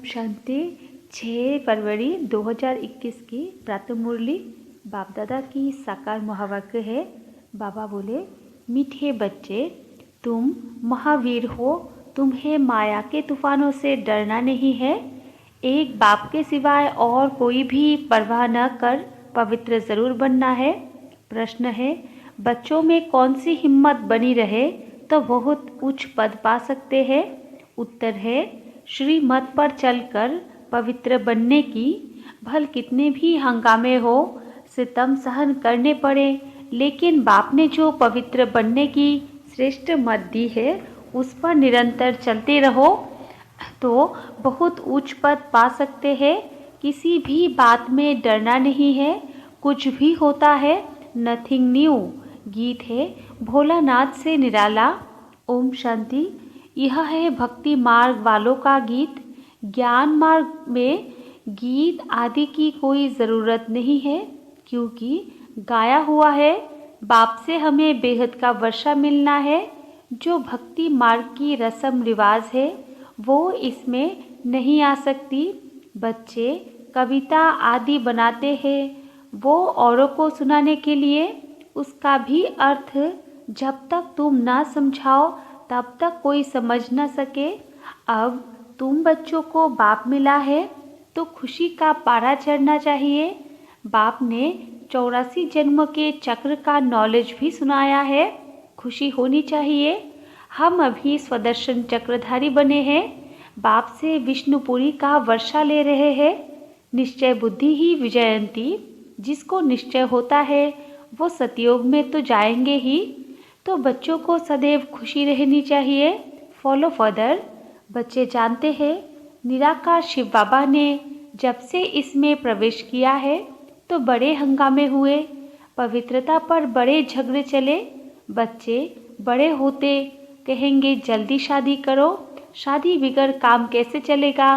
शांति। 6 फरवरी 2021 की प्रातः मुरली बाप दादा की साकार महावाक्य है। बाबा बोले, मीठे बच्चे, तुम महावीर हो, तुम्हें माया के तूफानों से डरना नहीं है। एक बाप के सिवाय और कोई भी परवाह न कर पवित्र जरूर बनना है। प्रश्न है, बच्चों में कौन सी हिम्मत बनी रहे तो बहुत उच्च पद पा सकते हैं। उत्तर है, श्रीमत पर चलकर पवित्र बनने की। भल कितने भी हंगामे हो, सितम सहन करने पड़े, लेकिन बाप ने जो पवित्र बनने की श्रेष्ठ मत दी है उस पर निरंतर चलते रहो तो बहुत उच्च पद पा सकते हैं। किसी भी बात में डरना नहीं है। कुछ भी होता है, नथिंग न्यू। गीत है भोलानाथ से निराला। ओम शांति। यह है भक्ति मार्ग वालों का गीत। ज्ञान मार्ग में गीत आदि की कोई ज़रूरत नहीं है, क्योंकि गाया हुआ है। बाप से हमें बेहद का वर्षा मिलना है। जो भक्ति मार्ग की रस्म रिवाज है वो इसमें नहीं आ सकती। बच्चे कविता आदि बनाते हैं, वो औरों को सुनाने के लिए। उसका भी अर्थ जब तक तुम ना समझाओ तब तक कोई समझ न सके। अब तुम बच्चों को बाप मिला है तो खुशी का पारा चढ़ना चाहिए। बाप ने 84 जन्म के चक्र का नॉलेज भी सुनाया है। खुशी होनी चाहिए। हम अभी स्वदर्शन चक्रधारी बने हैं। बाप से विष्णुपुरी का वर्षा ले रहे हैं। निश्चय बुद्धि ही विजयंती। जिसको निश्चय होता है वो सतयोग में तो जाएंगे ही। तो बच्चों को सदैव खुशी रहनी चाहिए। Follow further. बच्चे जानते हैं, निराकार शिव बाबा ने जब से इसमें प्रवेश किया है तो बड़े हंगामे हुए, पवित्रता पर बड़े झगड़े चले। बच्चे बड़े होते कहेंगे जल्दी शादी करो, शादी बिगड़ काम कैसे चलेगा।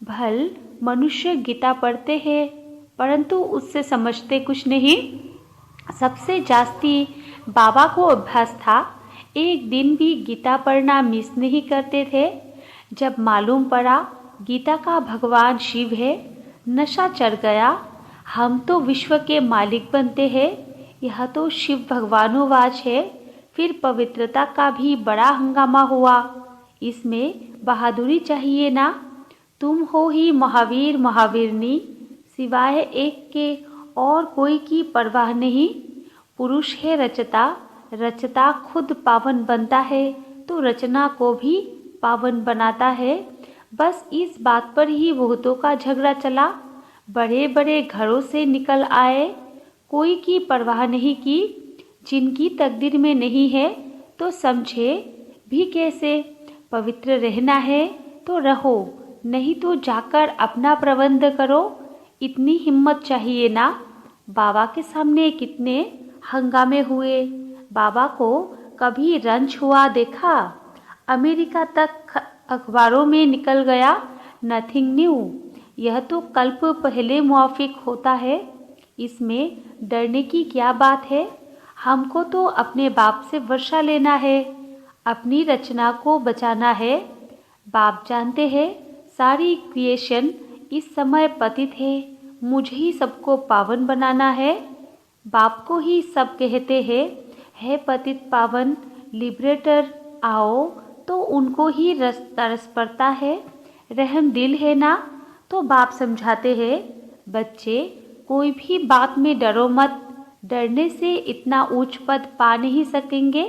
भल मनुष्य गीता पढ़ते हैं परंतु उससे समझते कुछ नहीं। सबसे जास्ती बाबा को अभ्यास था, एक दिन भी गीता पढ़ना मिस नहीं करते थे। जब मालूम पड़ा गीता का भगवान शिव है, नशा चढ़ गया। हम तो विश्व के मालिक बनते हैं, यह तो शिव भगवानोवाच है। फिर पवित्रता का भी बड़ा हंगामा हुआ। इसमें बहादुरी चाहिए ना। तुम हो ही महावीर महावीरनी, सिवाय एक के और कोई की परवाह नहीं। पुरुष है रचता, रचता खुद पावन बनता है तो रचना को भी पावन बनाता है। बस इस बात पर ही बहुतों का झगड़ा चला। बड़े बड़े घरों से निकल आए, कोई की परवाह नहीं की। जिनकी तकदीर में नहीं है तो समझे भी कैसे। पवित्र रहना है तो रहो, नहीं तो जाकर अपना प्रबंध करो। इतनी हिम्मत चाहिए ना। बाबा के सामने कितने हंगामे हुए। बाबा को कभी रंज हुआ देखा? अमेरिका तक अखबारों में निकल गया। Nothing new. यह तो कल्प पहले मुआफिक होता है। इसमें डरने की क्या बात है। हमको तो अपने बाप से वर्षा लेना है, अपनी रचना को बचाना है। बाप जानते हैं सारी क्रिएशन इस समय पतित है, मुझे ही सबको पावन बनाना है। बाप को ही सब कहते हैं, है पतित पावन लिबरेटर। आओ तो उनको ही रस तरस पड़ता है। रहम दिल है ना। तो बाप समझाते हैं, बच्चे कोई भी बात में डरो मत। डरने से इतना ऊंच पद पा नहीं सकेंगे।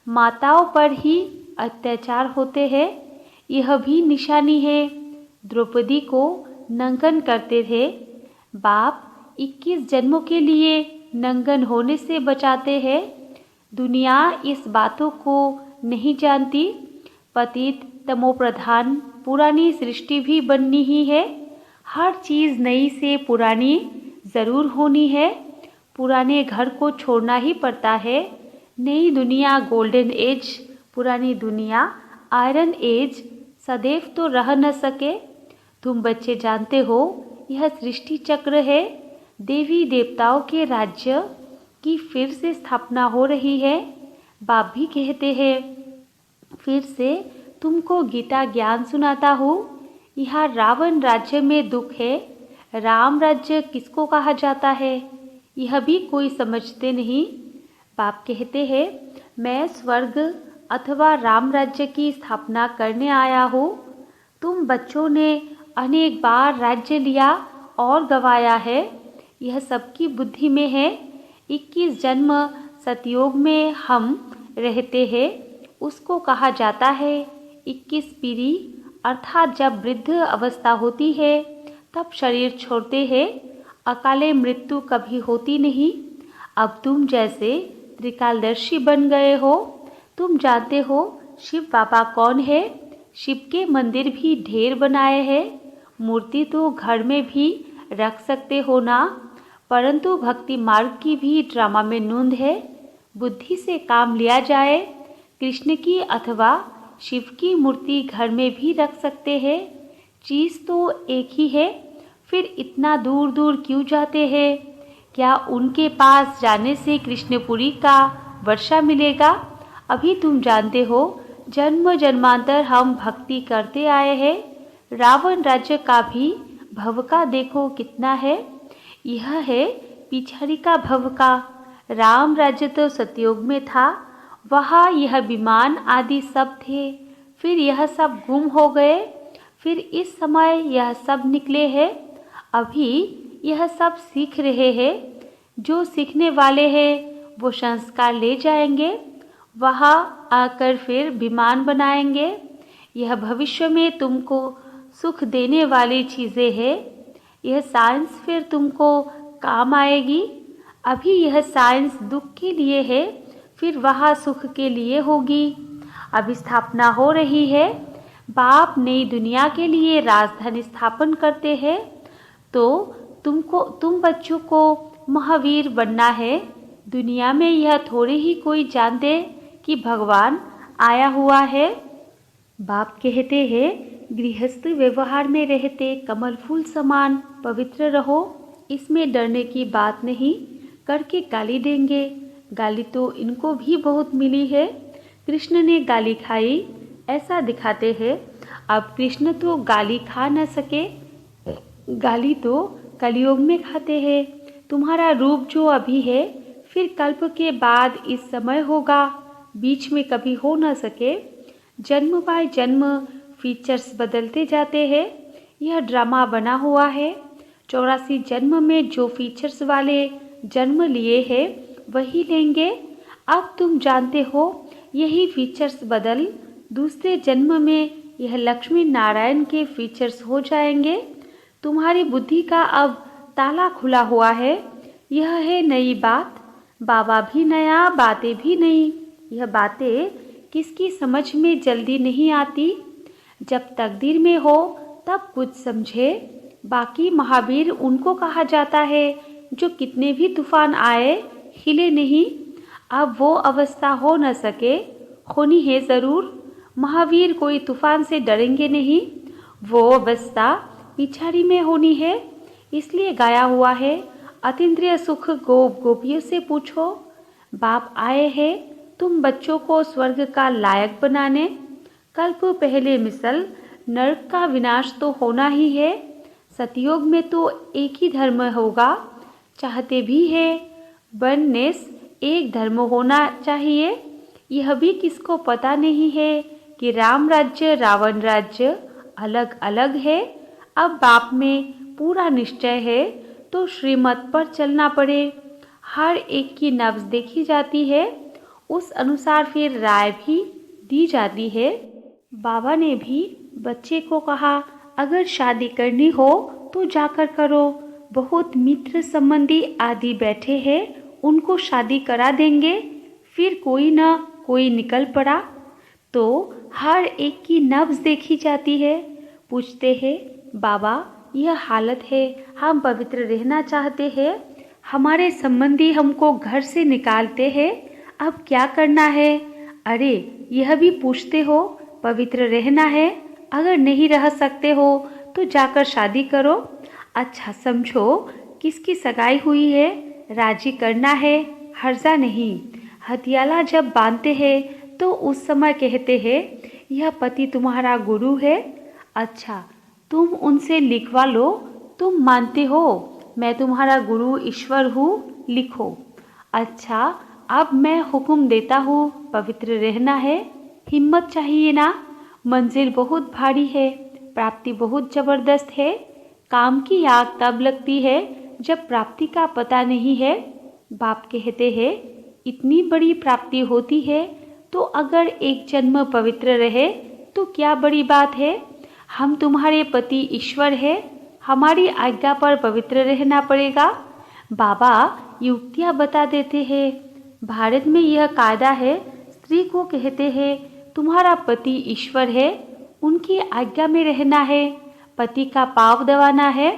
माताओं पर ही अत्याचार होते हैं, यह भी निशानी है। द्रौपदी को नंगन करते थे। बाप 21 जन्मों के लिए नंगन होने से बचाते हैं। दुनिया इस बातों को नहीं जानती। पतित तमोप्रधान पुरानी सृष्टि भी बननी ही है। हर चीज़ नई से पुरानी ज़रूर होनी है। पुराने घर को छोड़ना ही पड़ता है। नई दुनिया गोल्डन एज, पुरानी दुनिया आयरन एज सदैव तो रह न सके। तुम बच्चे जानते हो यह सृष्टि चक्र है। देवी देवताओं के राज्य की फिर से स्थापना हो रही है। बाप भी कहते हैं, फिर से तुमको गीता ज्ञान सुनाता हूँ। यहाँ रावण राज्य में दुख है, राम राज्य किसको कहा जाता है, यह भी कोई समझते नहीं। बाप कहते हैं, मैं स्वर्ग अथवा राम राज्य की स्थापना करने आया हूँ। तुम बच्चों ने अनेक बार राज्य लिया और गवाया है, यह सबकी बुद्धि में है। 21 जन्म सतयुग में हम रहते हैं, उसको कहा जाता है 21 पीढ़ी। अर्थात जब वृद्ध अवस्था होती है तब शरीर छोड़ते हैं, अकाले मृत्यु कभी होती नहीं। अब तुम जैसे त्रिकालदर्शी बन गए हो, तुम जानते हो शिव बाबा कौन है। शिव के मंदिर भी ढेर बनाए हैं, मूर्ति तो घर में भी रख सकते हो ना, परंतु भक्ति मार्ग की भी ड्रामा में नूंद है। बुद्धि से काम लिया जाए, कृष्ण की अथवा शिव की मूर्ति घर में भी रख सकते हैं। चीज़ तो एक ही है, फिर इतना दूर दूर क्यों जाते हैं। क्या उनके पास जाने से कृष्णपुरी का वर्षा मिलेगा। अभी तुम जानते हो, जन्म जन्मांतर हम भक्ति करते आए हैं। रावण राज्य का भी भव का देखो कितना है, यह है पिछड़ी का भव का। राम राज्य तो सतयुग में था, वहाँ यह विमान आदि सब थे, फिर यह सब गुम हो गए, फिर इस समय यह सब निकले हैं। अभी यह सब सीख रहे हैं, जो सीखने वाले हैं वो संस्कार ले जाएंगे, वहाँ आकर फिर विमान बनाएंगे। यह भविष्य में तुमको सुख देने वाली चीज़ें हैं, यह साइंस फिर तुमको काम आएगी। अभी यह साइंस दुख के लिए है, फिर वहाँ सुख के लिए होगी। अभी स्थापना हो रही है, बाप नई दुनिया के लिए राजधानी स्थापन करते हैं, तो तुम बच्चों को महावीर बनना है। दुनिया में यह थोड़े ही कोई जानते कि भगवान आया हुआ है। बाप कहते हैं, गृहस्थ व्यवहार में रहते कमल फूल समान पवित्र रहो, इसमें डरने की बात नहीं। करके गाली देंगे, गाली तो इनको भी बहुत मिली है। कृष्ण ने गाली खाई ऐसा दिखाते हैं, अब कृष्ण तो गाली खा न सके, गाली तो कलयुग में खाते हैं। तुम्हारा रूप जो अभी है, फिर कल्प के बाद इस समय होगा, बीच में कभी हो न सके। जन्म बाय जन्म फीचर्स बदलते जाते हैं, यह ड्रामा बना हुआ है। 84 जन्म में जो फीचर्स वाले जन्म लिए हैं वही लेंगे। अब तुम जानते हो, यही फीचर्स बदल दूसरे जन्म में यह लक्ष्मी नारायण के फीचर्स हो जाएंगे। तुम्हारी बुद्धि का अब ताला खुला हुआ है, यह है नई बात। बाबा भी नया, बातें भी नई। यह बातें किसकी समझ में जल्दी नहीं आती। जब तकदीर में हो तब कुछ समझे। बाकी महावीर उनको कहा जाता है जो कितने भी तूफान आए हिले नहीं। अब वो अवस्था हो न सके, होनी है ज़रूर। महावीर कोई तूफान से डरेंगे नहीं, वो अवस्था पिछाड़ी में होनी है। इसलिए गाया हुआ है, अतीन्द्रिय सुख गोप गोपियों से पूछो। बाप आए हैं तुम बच्चों को स्वर्ग का लायक बनाने। कल्प पहले मिसल नरक का विनाश तो होना ही है। सतयुग में तो एक ही धर्म होगा, चाहते भी है वननेस एक धर्म होना चाहिए। यह भी किसको पता नहीं है कि राम राज्य रावण राज्य अलग अलग है। अब बाप में पूरा निश्चय है तो श्रीमत पर चलना पड़े। हर एक की नब्ज देखी जाती है, उस अनुसार फिर राय भी दी जाती है। बाबा ने भी बच्चे को कहा, अगर शादी करनी हो तो जाकर करो। बहुत मित्र संबंधी आदि बैठे हैं, उनको शादी करा देंगे। फिर कोई ना कोई निकल पड़ा तो हर एक की नब्ज देखी जाती है। पूछते हैं, बाबा यह हालत है, हम पवित्र रहना चाहते हैं, हमारे संबंधी हमको घर से निकालते हैं, अब क्या करना है। अरे यह भी पूछते हो, पवित्र रहना है, अगर नहीं रह सकते हो तो जाकर शादी करो। अच्छा समझो किसकी सगाई हुई है, राजी करना है, हर्जा नहीं। हथियाला जब बांधते हैं तो उस समय कहते हैं, यह पति तुम्हारा गुरु है। अच्छा तुम उनसे लिखवा लो, तुम मानते हो मैं तुम्हारा गुरु ईश्वर हूँ, लिखो। अच्छा, अब मैं हुक्म देता हूँ, पवित्र रहना है। हिम्मत चाहिए ना, मंजिल बहुत भारी है, प्राप्ति बहुत जबरदस्त है। काम की आग तब लगती है जब प्राप्ति का पता नहीं है। बाप कहते हैं इतनी बड़ी प्राप्ति होती है तो अगर एक जन्म पवित्र रहे तो क्या बड़ी बात है। हम तुम्हारे पति ईश्वर है, हमारी आज्ञा पर पवित्र रहना पड़ेगा। बाबा युक्तियाँ बता देते हैं। भारत में यह कायदा है, स्त्री को कहते हैं तुम्हारा पति ईश्वर है, उनकी आज्ञा में रहना है, पति का पाँव दबाना है,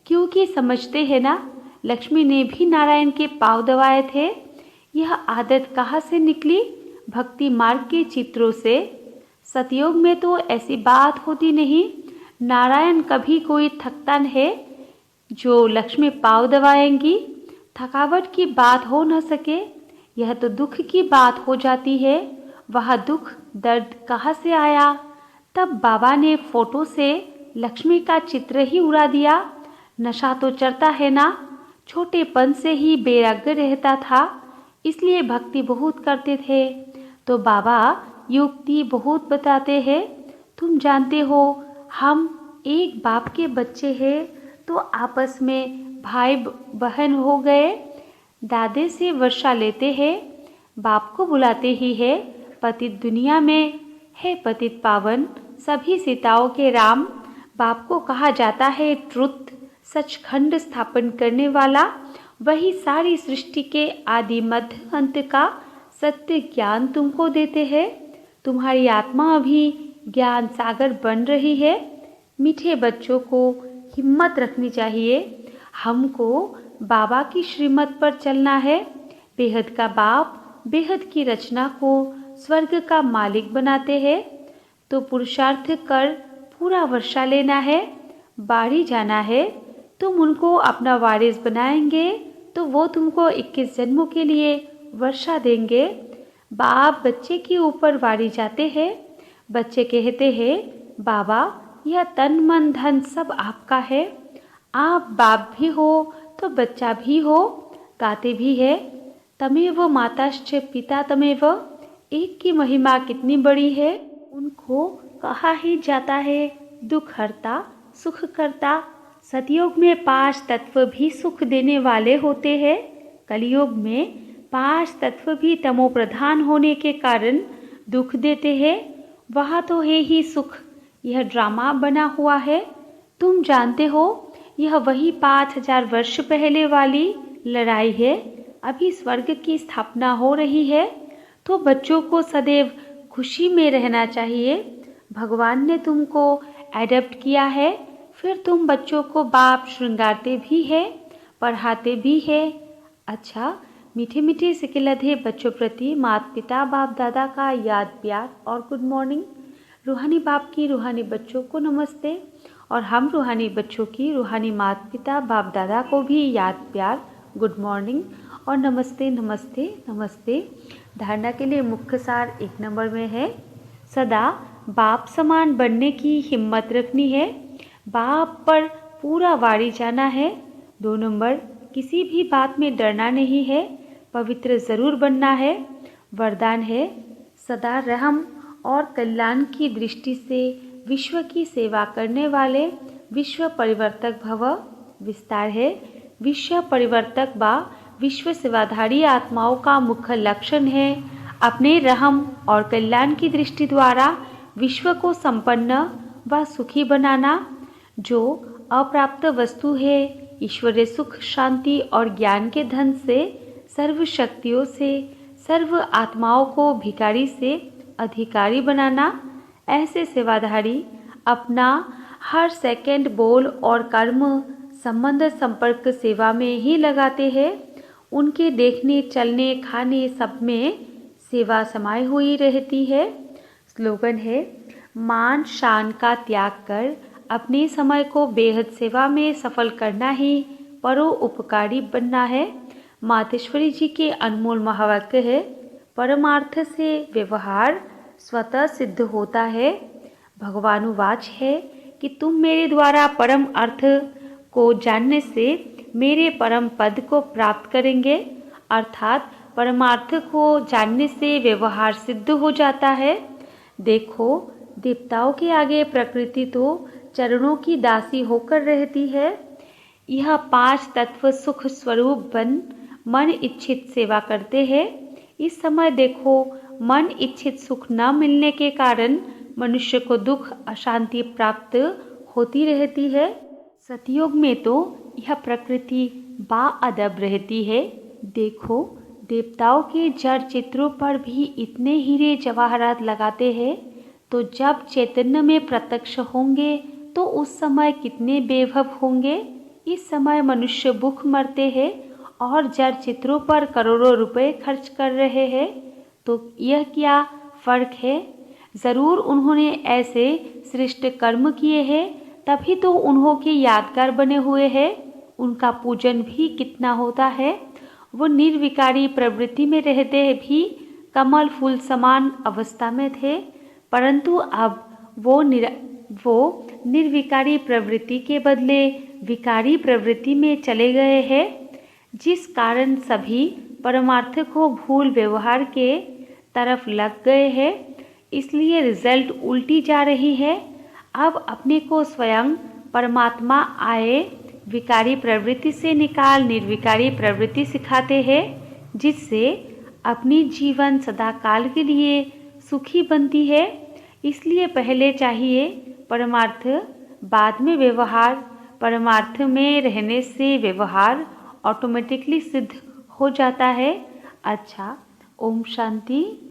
क्योंकि समझते हैं ना लक्ष्मी ने भी नारायण के पाँव दबाए थे। यह आदत कहाँ से निकली? भक्ति मार्ग के चित्रों से। सतयुग में तो ऐसी बात होती नहीं। नारायण कभी कोई थकता है जो लक्ष्मी पाँव दबाएंगी। थकावट की बात हो न सके, यह तो दुख की बात हो जाती है। वह दुख दर्द कहाँ से आया? तब बाबा ने फोटो से लक्ष्मी का चित्र ही उड़ा दिया। नशा तो चढ़ता है ना, छोटेपन से ही वैराग्य रहता था, इसलिए भक्ति बहुत करते थे। तो बाबा युक्ति बहुत बताते हैं। तुम जानते हो हम एक बाप के बच्चे हैं तो आपस में भाई बहन हो गए। दादे से वर्षा लेते हैं, बाप को बुलाते ही है। पतित दुनिया में है पतित पावन, सभी सीताओं के राम। बाप को कहा जाता है ट्रुथ, सचखंड स्थापन करने वाला। वही सारी सृष्टि के आदि मध्य अंत का सत्य ज्ञान तुमको देते हैं। तुम्हारी आत्मा अभी ज्ञान सागर बन रही है। मीठे बच्चों को हिम्मत रखनी चाहिए। हमको बाबा की श्रीमत पर चलना है। बेहद का बाप बेहद की रचना को स्वर्ग का मालिक बनाते हैं, तो पुरुषार्थ कर पूरा वर्षा लेना है, बाढ़ी जाना है। तुम उनको अपना वारिस बनाएंगे तो वो तुमको 21 जन्मों के लिए वर्षा देंगे। बाप बच्चे के ऊपर वारी जाते हैं। बच्चे कहते हैं बाबा यह तन मन धन सब आपका है। आप बाप भी हो तो बच्चा भी हो। गाते भी है तमेव माताश्च पिता तमेव। एक की महिमा कितनी बड़ी है। उनको कहा ही जाता है दुख हरता सुख करता। सतयुग में 5 तत्व भी सुख देने वाले होते हैं। कलयुग में 5 तत्व भी तमो प्रधान होने के कारण दुख देते हैं। वहाँ तो है ही सुख, यह ड्रामा बना हुआ है। तुम जानते हो यह वही 5000 वर्ष पहले वाली लड़ाई है। अभी स्वर्ग की स्थापना हो रही है, तो बच्चों को सदैव खुशी में रहना चाहिए। भगवान ने तुमको एडप्ट किया है, फिर तुम बच्चों को बाप श्रृंगारते भी है, पढ़ाते भी है। अच्छा, मीठे मीठे सिकिलधे बच्चों प्रति माता पिता बाप दादा का याद प्यार और गुड मॉर्निंग। रूहानी बाप की रूहानी बच्चों को नमस्ते, और हम रूहानी बच्चों की रूहानी माता पिता बाप दादा को भी याद प्यार गुड मॉर्निंग और नमस्ते नमस्ते नमस्ते। धारणा के लिए मुख्य सार 1 नंबर में है, सदा बाप समान बनने की हिम्मत रखनी है, बाप पर पूरा वारी जाना है। 2 नंबर, किसी भी बात में डरना नहीं है, पवित्र जरूर बनना है। वरदान है सदा रहम और कल्याण की दृष्टि से विश्व की सेवा करने वाले विश्व परिवर्तक भव। विस्तार है विश्व परिवर्तक व विश्व सेवाधारी आत्माओं का मुख्य लक्षण है अपने रहम और कल्याण की दृष्टि द्वारा विश्व को संपन्न व सुखी बनाना। जो अप्राप्त वस्तु है ईश्वरीय सुख शांति और ज्ञान के धन से सर्व शक्तियों से सर्व आत्माओं को भिखारी से अधिकारी बनाना। ऐसे सेवाधारी अपना हर सेकंड बोल और कर्म संबंध संपर्क सेवा में ही लगाते हैं। उनके देखने चलने खाने सब में सेवा समाई हुई रहती है। स्लोगन है मान शान का त्याग कर अपने समय को बेहद सेवा में सफल करना ही परोपकारी बनना है। मातेश्वरी जी के अनमोल महावाक्य है, परमार्थ से व्यवहार स्वतः सिद्ध होता है। भगवानुवाच है कि तुम मेरे द्वारा परम अर्थ को जानने से मेरे परम पद को प्राप्त करेंगे। अर्थात परमार्थ को जानने से व्यवहार सिद्ध हो जाता है। देखो, देवताओं के आगे प्रकृति तो चरणों की दासी होकर रहती है। यह 5 तत्व सुख स्वरूप बन मन इच्छित सेवा करते हैं। इस समय देखो, मन इच्छित सुख न मिलने के कारण मनुष्य को दुख अशांति प्राप्त होती रहती है। सतयुग में तो यह प्रकृति बाअदब रहती है। देखो, देवताओं के जड़ चित्रों पर भी इतने हीरे जवाहरात लगाते हैं, तो जब चैतन्य में प्रत्यक्ष होंगे तो उस समय कितने बेभव होंगे। इस समय मनुष्य भूख मरते हैं और जड़ चित्रों पर करोड़ों रुपए खर्च कर रहे हैं, तो यह क्या फर्क है। ज़रूर उन्होंने ऐसे श्रेष्ठ कर्म किए हैं, तभी तो उन्हों के यादगार बने हुए हैं। उनका पूजन भी कितना होता है। वो निर्विकारी प्रवृत्ति में रहते भी कमल फूल समान अवस्था में थे, परंतु अब वो निर्विकारी प्रवृत्ति के बदले विकारी प्रवृत्ति में चले गए हैं, जिस कारण सभी परमार्थ को भूल व्यवहार के तरफ लग गए हैं। इसलिए रिजल्ट उल्टी जा रही है। अब अपने को स्वयं परमात्मा आए विकारी प्रवृत्ति से निकाल निर्विकारी प्रवृत्ति सिखाते हैं, जिससे अपनी जीवन सदा काल के लिए सुखी बनती है। इसलिए पहले चाहिए परमार्थ, बाद में व्यवहार। परमार्थ में रहने से व्यवहार ऑटोमेटिकली सिद्ध हो जाता है। अच्छा, ओम शांति।